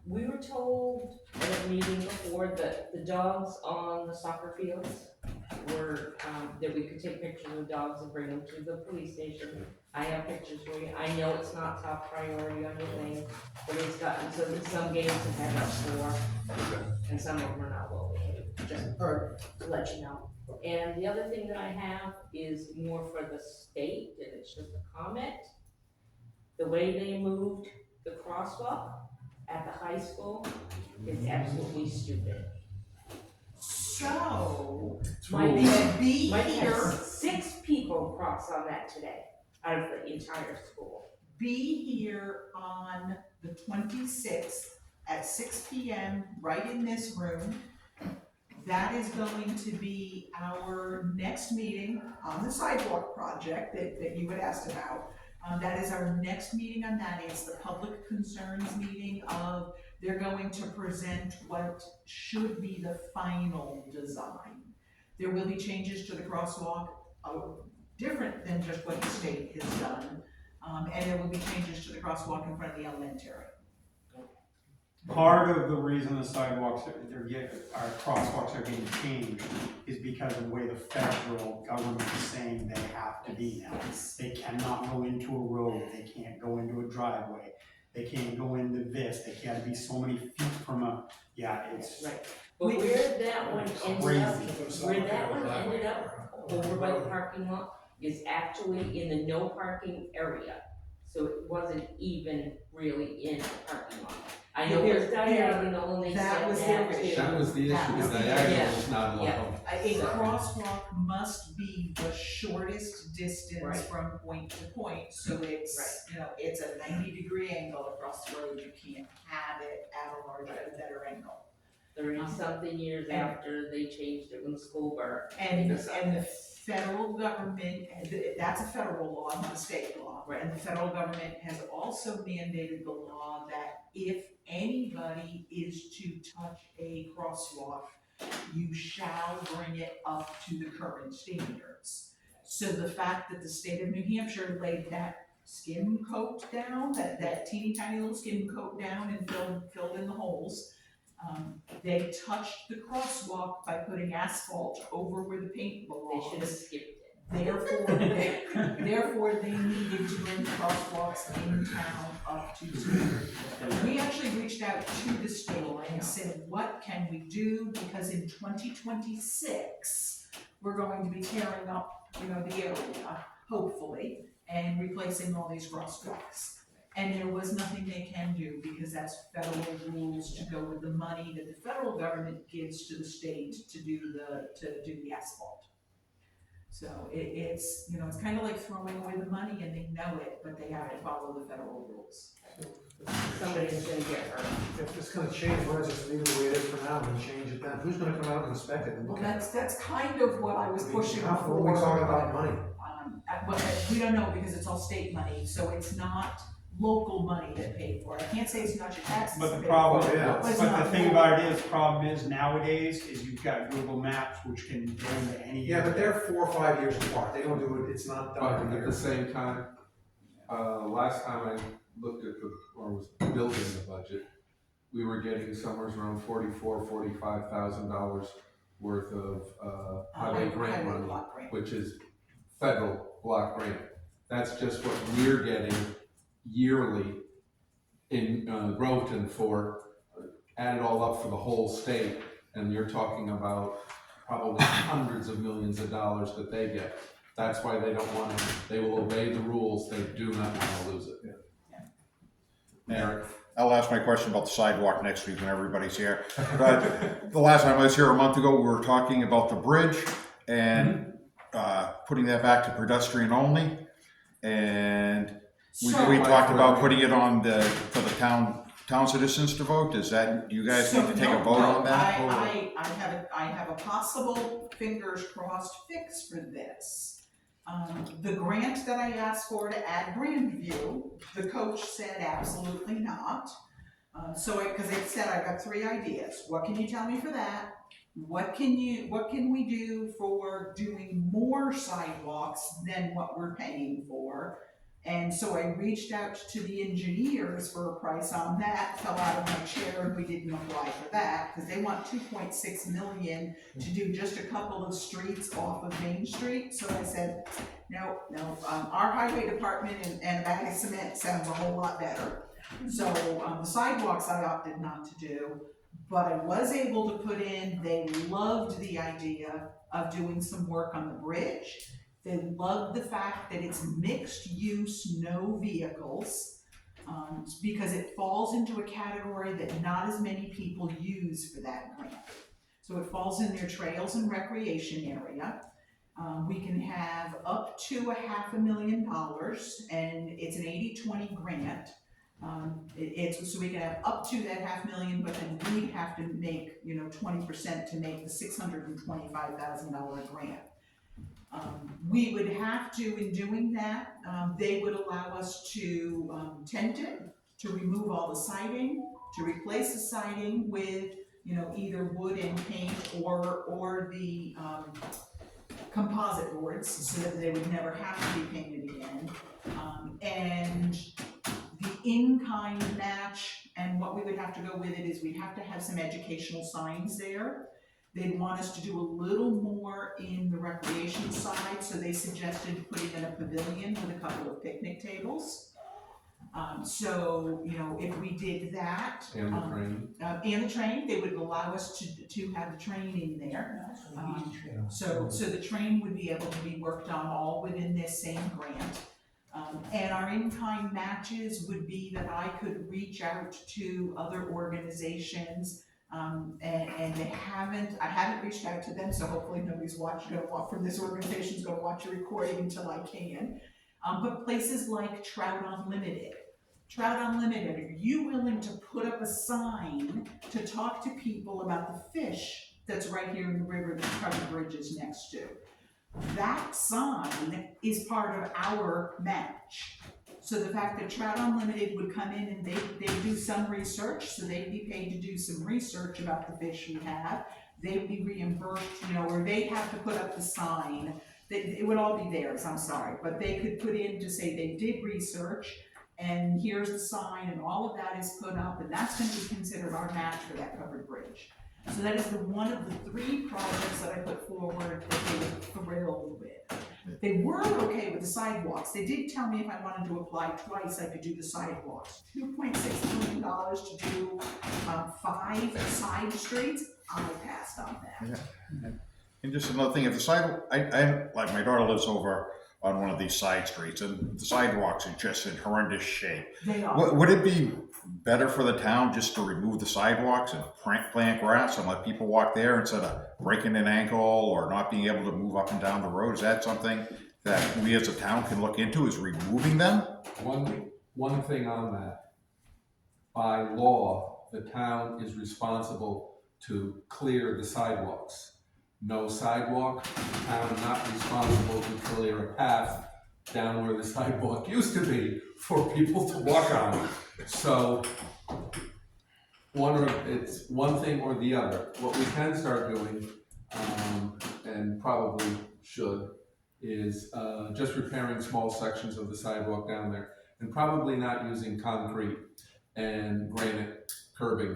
We were told at a meeting before that the dogs on the soccer fields were, that we could take pictures of the dogs and bring them to the police station. I have pictures for you. I know it's not top priority on your thing, but it's gotten, so that some games have had up 4, and some of them are not well behaved, just to let you know. And the other thing that I have is more for the state, and it's just a comment. The way they moved the crosswalk at the high school is absolutely stupid. So, Mike be Mike here, has 6 people cross on that today, out of the entire school. be here on the 26th at 6 p.m. right in this room. That is going to be our next meeting on the sidewalk project that you had asked about. That is our next meeting on that. It's the public concerns meeting of, they're going to present what should be the final design. There will be changes to the crosswalk, different than just what the state has done. And there will be changes to the crosswalk in front of the elementary. Part of the reason the sidewalks our crosswalks are getting changed is because of the way the federal government is saying they have to be now. They cannot go into a road, they can't go into a driveway, they can't go into this, they can't be so many feet from it's. Right. But where that one ended up, over by the parking lot, is actually in the no parking area. So it wasn't even really in the parking lot. I know it was diagonal and they That said was that their too. That was the That issue, was the the diagonal issue. was not allowed. A crosswalk must be the shortest distance Right. from point to point, so it's, it's a 90-degree angle across the road, you can't have it at a better angle. 30-something years after they changed it when the school burned. And the federal government, that's a federal law, not a state law. Right. And the federal government has also mandated the law that if anybody is to touch a crosswalk, you shall bring it up to the current standards. So the fact that the state of New Hampshire laid that skim coat down, that teeny tiny little skim coat down and filled in the holes, they touched the crosswalk by putting asphalt over where the paint belongs. They should have skipped it. Therefore, they needed to bring crosswalks in town up to standard. We actually reached out to the state and said, what can we do? Because in 2026, we're going to be tearing up, the area, hopefully, and replacing all these crosswalks. And there was nothing they can do because that's federal rules to go with the money that the federal government gives to the state to do the asphalt. So it's, you know, it's kind of like throwing away the money and they know it, but they have to follow the federal rules. Somebody's gonna get hurt. If it's gonna change, why don't you just leave it the way it is for now and change it then? Who's gonna come out and inspect it and Well, look at it? that's kind of what I was pushing How, for. when we talk about money, But we don't know because it's all state money, so it's not local money that paid for it. I can't say it's not your taxes. But the that paid problem, for it, yeah. but it's but not the thing local. about it is, problem is nowadays, is you've got Google Maps, which can go into any. yeah, but they're 4 or 5 years apart, they don't do it, it's not But done in a at year. the same time, last time I looked at or was building the budget, we were getting somewhere around $45,000 worth of highway grant Highway money, block grant. which is federal block grant. That's just what we're getting yearly in Groveton for, add it all up for the whole state, and you're talking about probably hundreds of millions of dollars that they get. That's why they don't want to, they will obey the rules, they do not want to lose it. Eric, I'll ask my question about the sidewalk next week when everybody's here. But the last time I was here a month ago, we were talking about the bridge and putting that back to pedestrian only. And we talked about putting it on for the town citizens to vote. Is that, do you guys need to take a vote on that? I have a possible fingers crossed fix for this. The grant that I asked for to add Grandview, the coach said absolutely not. Because they said I've got 3 ideas. What can you tell me for that? What can we do for doing more sidewalks than what we're paying for? And so I reached out to the engineers for a price on that, fell out of my chair and we didn't apply for that, because they want 2.6 million to do just a couple of streets off of Main Street. So I said, no, our highway department and a bag of cement sounds a whole lot better. So the sidewalks I opted not to do, but I was able to put in, they loved the idea of doing some work on the bridge. They loved the fact that it's mixed use, no vehicles, because it falls into a category that not as many people use for that grant. So it falls in their trails and recreation area. We can have up to $500,000, and it's an 80-20 grant. So we can have up to that $500,000, but then we'd have to make 20% to make the $625,000 grant. We would have to, in doing that, they would allow us to tent it, to remove all the siding, to replace the siding with either wood and paint or the composite boards, so that they would never have to be painted again. And the in-kind match, and what we would have to go with it is we'd have to have some educational signs there. They'd want us to do a little more in the recreation side, so they suggested putting in a pavilion with a couple of picnic tables. So, if we did that. And the train. And the train, they would allow us to have the train in there. So the train would be able to be worked on all within this same grant. And our in-kind matches would be that I could reach out to other organizations, and I haven't reached out to them, so hopefully nobody's from this organization's gonna watch a recording until I can. But places like Trout Unlimited. Trout Unlimited, are you willing to put up a sign to talk to people about the fish that's right here in the river that Covered Bridge is next to? That sign is part of our match. So the fact that Trout Unlimited would come in and they do some research, so they'd be paid to do some research about the fish we have. They'd be reimbursed, or they'd have to put up the sign. It would all be theirs, I'm sorry, but they could put in to say they did research, and here's the sign, and all of that is put up, and that's gonna be considered our match for that covered bridge. So that is one of the 3 projects that I put forward that they were thrilled with. They weren't okay with the sidewalks. They did tell me if I wanted to apply twice, I could do the sidewalks. $2.6 million to do 5 side streets, I passed on that. Yeah. And just another thing, if the sidewalk, I like my daughter lives over on one of these side streets, and the sidewalks are just in horrendous shape. They are. Would it be better for the town just to remove the sidewalks and plant grass and let people walk there instead of breaking an ankle or not being able to move up and down the road? Is that something that we as a town can look into, is removing them? One thing on that, by law, the town is responsible to clear the sidewalks. No sidewalk, the town not responsible to clear a path down where the sidewalk used to be for people to walk on. So, it's one thing or the other. What we can start doing, and probably should, is just repairing small sections of the sidewalk down there, and probably not using concrete and granite curbing.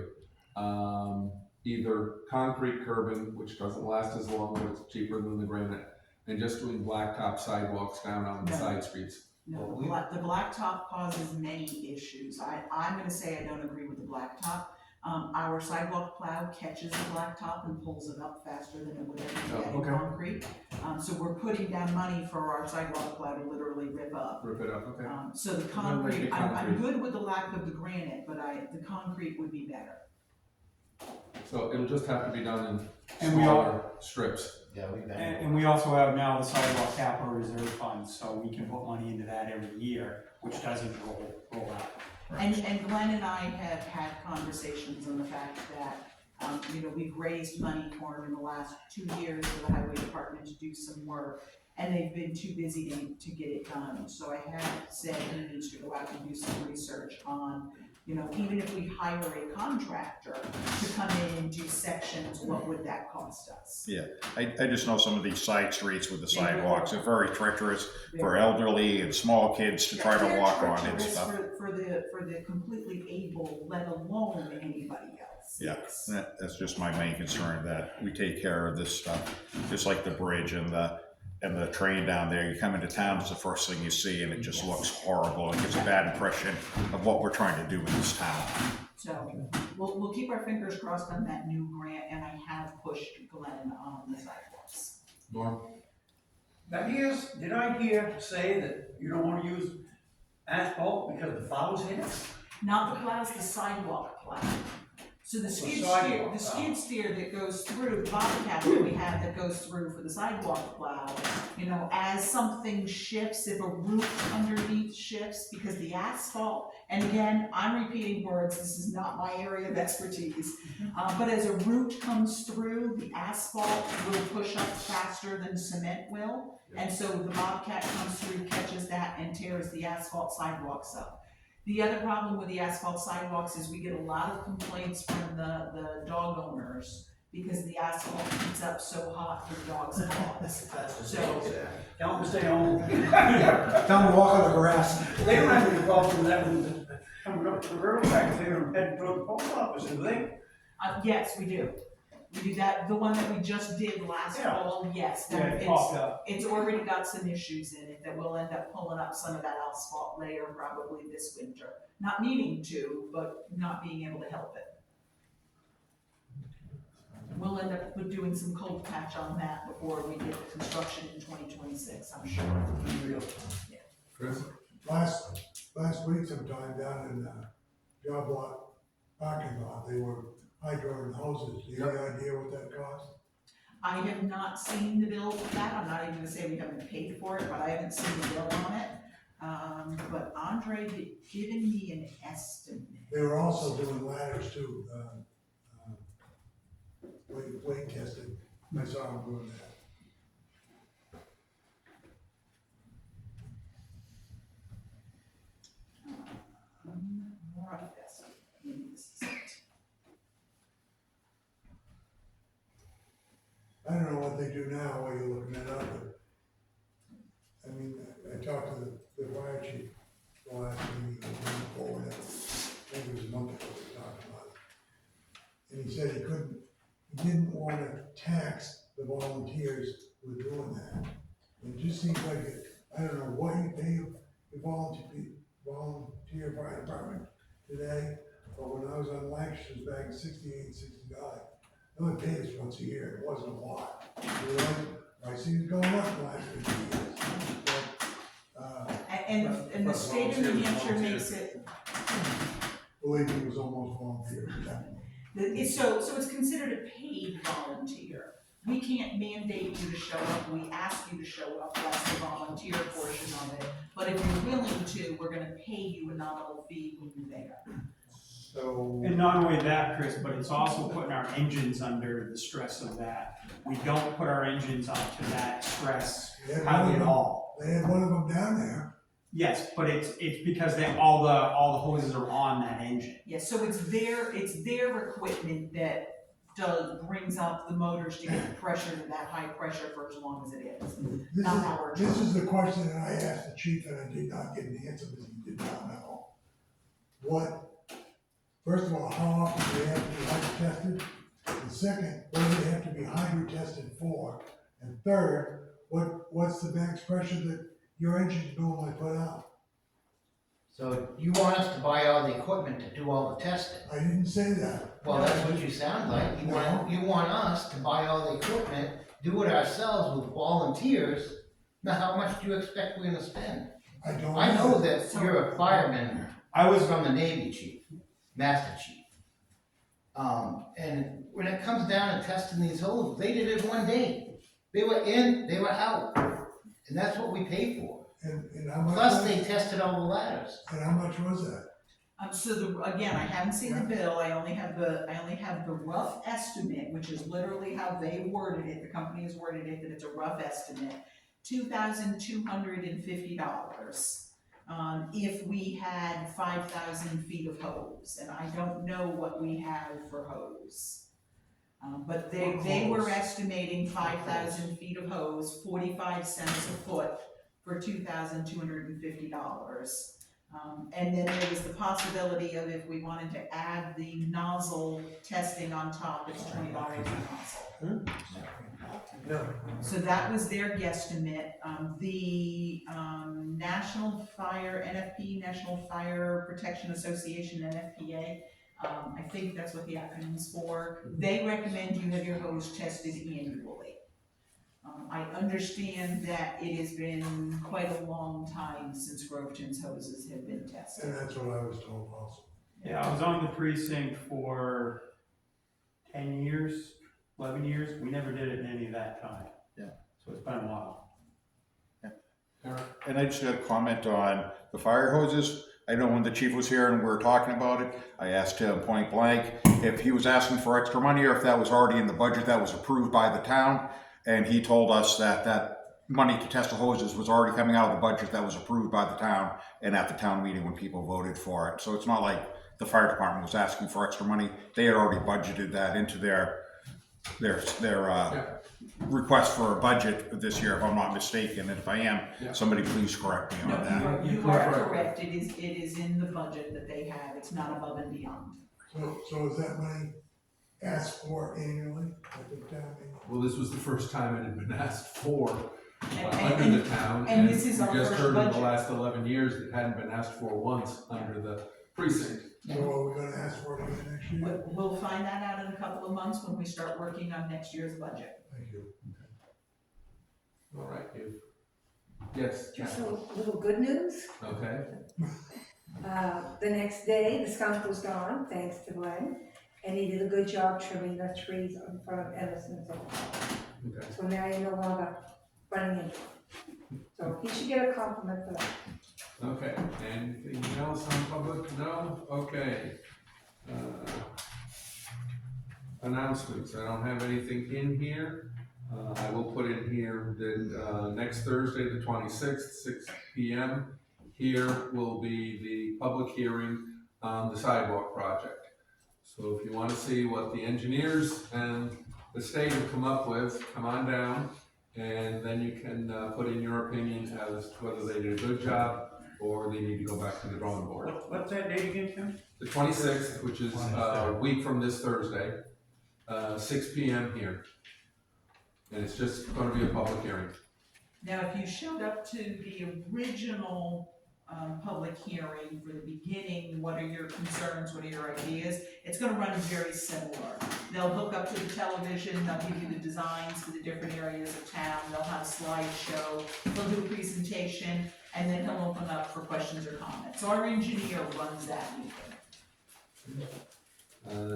Either concrete curbing, which doesn't last as long, but it's cheaper than the granite, and just doing blacktop sidewalks down on the side streets. No, the blacktop causes many issues. I'm gonna say I don't agree with the blacktop. Our sidewalk plow catches the blacktop and pulls it up faster than it would ever get in concrete. So we're putting down money for our sidewalk plow to literally rip up. Rip it up, okay. So the concrete, I'm good with the lack of the granite, but the concrete would be better. So it'll just have to be done in And we smaller strips. Yeah, we've been. And we also have now the sidewalk capital reserve fund, so we can put money into that every year, which doesn't roll out. And Glenn and I have had conversations on the fact that, we've raised money for him in the last 2 years for the highway department to do some work, and they've been too busy to get it done. So I have said he needs to go out and do some research on, even if we hire a contractor to come in and do sections, what would that cost us? Yeah, I just know some of these side streets with the sidewalks are very treacherous for elderly and small kids to try to walk on and stuff. For the completely able, let alone anybody else. Yeah, that's just my main concern, that we take care of this stuff, just like the bridge and the train down there. You come into town, it's the first thing you see, and it just looks horrible. It gives a bad impression of what we're trying to do in this town. So we'll keep our fingers crossed on that new grant, and I have pushed Glenn on the sidewalks. Norm? Did I hear say that you don't wanna use asphalt because the plows hit it? Not the plows, the sidewalk plow. So the skid steer that goes through, the bobcat that we have that goes through for the sidewalk plow, as something shifts, if a root underneath shifts, because the asphalt, and again, I'm repeating words, this is not my area of expertise, but as a root comes through, the asphalt will push up faster than cement will, and so the bobcat comes through, catches that, and tears the asphalt sidewalks up. The other problem with the asphalt sidewalks is we get a lot of complaints from the dog owners because the asphalt heats up so hot for the dogs' paws. Tell them to stay home. Tell them to walk on the grass. They don't have any problem with that when coming up to the railroad track, they're heading toward the post office, do they? Yes, we do. We do that, the one that we just did last fall, yes. Yeah, it popped up. It's already got some issues in it that we'll end up pulling up some of that asphalt layer probably this winter. Not needing to, but not being able to help it. We'll end up doing some cold patch on that before we get construction in 2026, I'm sure. Chris? Last week sometime down in the job lot parking lot, they were hydroing hoses. Do you have any idea what that cost? I have not seen the bill for that. I'm not even gonna say we haven't paid for it, but I haven't seen the bill on it. But Andre had given me an estimate. They were also doing ladders too, weight testing. I saw them doing that. Rough estimate. Maybe this is it. I don't know what they do now while you're looking it up, but, I mean, I talked to the fire chief the last meeting, or whatever, I think it was a month ago we talked about it. And he said he didn't wanna tax the volunteers with doing that. It just seems like, I don't know what you pay the volunteer fire department today, but when I was on Lancaster's back in 68, 69, they only paid us once a year, it wasn't a lot. I see it going up the last 50 years. and the state of New Hampshire makes it, Believe me, it was almost volunteer, yeah. so it's considered a paid volunteer. We can't mandate you to show up, we ask you to show up, that's the volunteer portion of it. But if you're willing to, we're gonna pay you a nominal fee when you're there. So, And not only that, Chris, but it's also putting our engines under the stress of that. We don't put our engines up to that stress hardly at all. they had one of them down there. Yes, but it's because all the hoses are on that engine. Yes, so it's their equipment that brings up the motors to get the pressure to that high pressure for as long as it is. This Not is, our this job. is the question that I asked the chief and I did not get an answer because he did not know. First of all, how often do they have to be hydro tested? And second, what do they have to be hydro tested for? And third, what's the max pressure that your engines normally put out? So you want us to buy all the equipment to do all the testing? I didn't say that. Well, that's what you sound like. You want us to buy all the equipment, do it ourselves with volunteers. Now, how much do you expect we're gonna spend? I don't. I know that you're a fireman. I was From the Navy chief, Master Chief. And when it comes down to testing these hoses, they did it one day. They were in, they were out. And that's what we pay for. And how much? Plus, was they it? tested all the ladders. And how much was that? So again, I haven't seen the bill, I only have the rough estimate, which is literally how they worded it, the company has worded it, that it's a rough estimate. $2,250. If we had 5,000 feet of hose, and I don't know what we have for hose. But they were estimating 5,000 feet of hose, 45 cents a foot for $2,250. And then there was the possibility of if we wanted to add the nozzle testing on top, it's $20 a nozzle. So that was their guesstimate. The National Fire, NFP, National Fire Protection Association, NFPA, I think that's what the acronym is for. They recommend you have your hose tested annually. I understand that it has been quite a long time since Groveton's hoses have been tested. And that's what I was told also. Yeah, I was on the precinct for 10 years, 11 years. We never did it in any of that time. Yeah. So it's been a while. And I just got a comment on the fire hoses. I know when the chief was here and we were talking about it, I asked him point blank if he was asking for extra money or if that was already in the budget that was approved by the town. And he told us that that money to test the hoses was already coming out of the budget that was approved by the town and at the town meeting when people voted for it. So it's not like the fire department was asking for extra money. They had already budgeted that into their request for a budget this year, if I'm not mistaken. And if I am, somebody please correct me on that. No, you are correct. It is in the budget that they have. It's not above and beyond. So is that money asked for annually at the town meeting? Well, this was the first time it had been asked for And under the town. and this is our we just first heard in budget. the last 11 years it hadn't been asked for once under the precinct. So are we gonna ask for it again next year? We'll find that out in a couple of months when we start working on next year's budget. Thank you. All right, you. Yes, Just Kathy. a little good news. Okay. The next day, the skunk was gone, thanks to Glenn, and he did a good job trimming the trees in front of Edison's. Okay. So now you're no longer running into him. So he should get a compliment for that. Okay. Anything else on public? No? Okay. Announcements. I don't have anything in here. I will put in here that next Thursday, the 26th, 6 p.m. Here will be the public hearing on the sidewalk project. So if you want to see what the engineers and the state have come up with, come on down, and then you can put in your opinion as to whether they did a good job or they need to go back to the drawing board. What's that date again, Tim? The 26th, which is a week from this Thursday, 6 p.m. here. And it's just going to be a public hearing. Now, if you showed up to the original public hearing for the beginning, what are your concerns, what are your ideas? It's gonna run very similar. They'll hook up to the television, they'll give you the designs for the different areas of town, they'll have a slideshow, they'll do a presentation. and then he'll open up for questions or comments. So our engineer runs that meeting.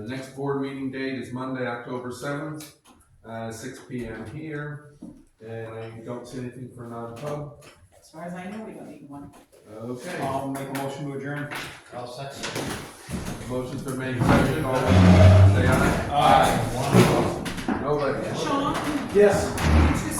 Next board meeting date is Monday, October 7th, 6 p.m. here. And I don't see anything for non-pub. As far as I know, we don't need one. Okay. I'll make a motion to adjourn. I'll second. Motion's been made, seconded, all in favor, say aye. Aye. Nobody. Sean, Yes. can you just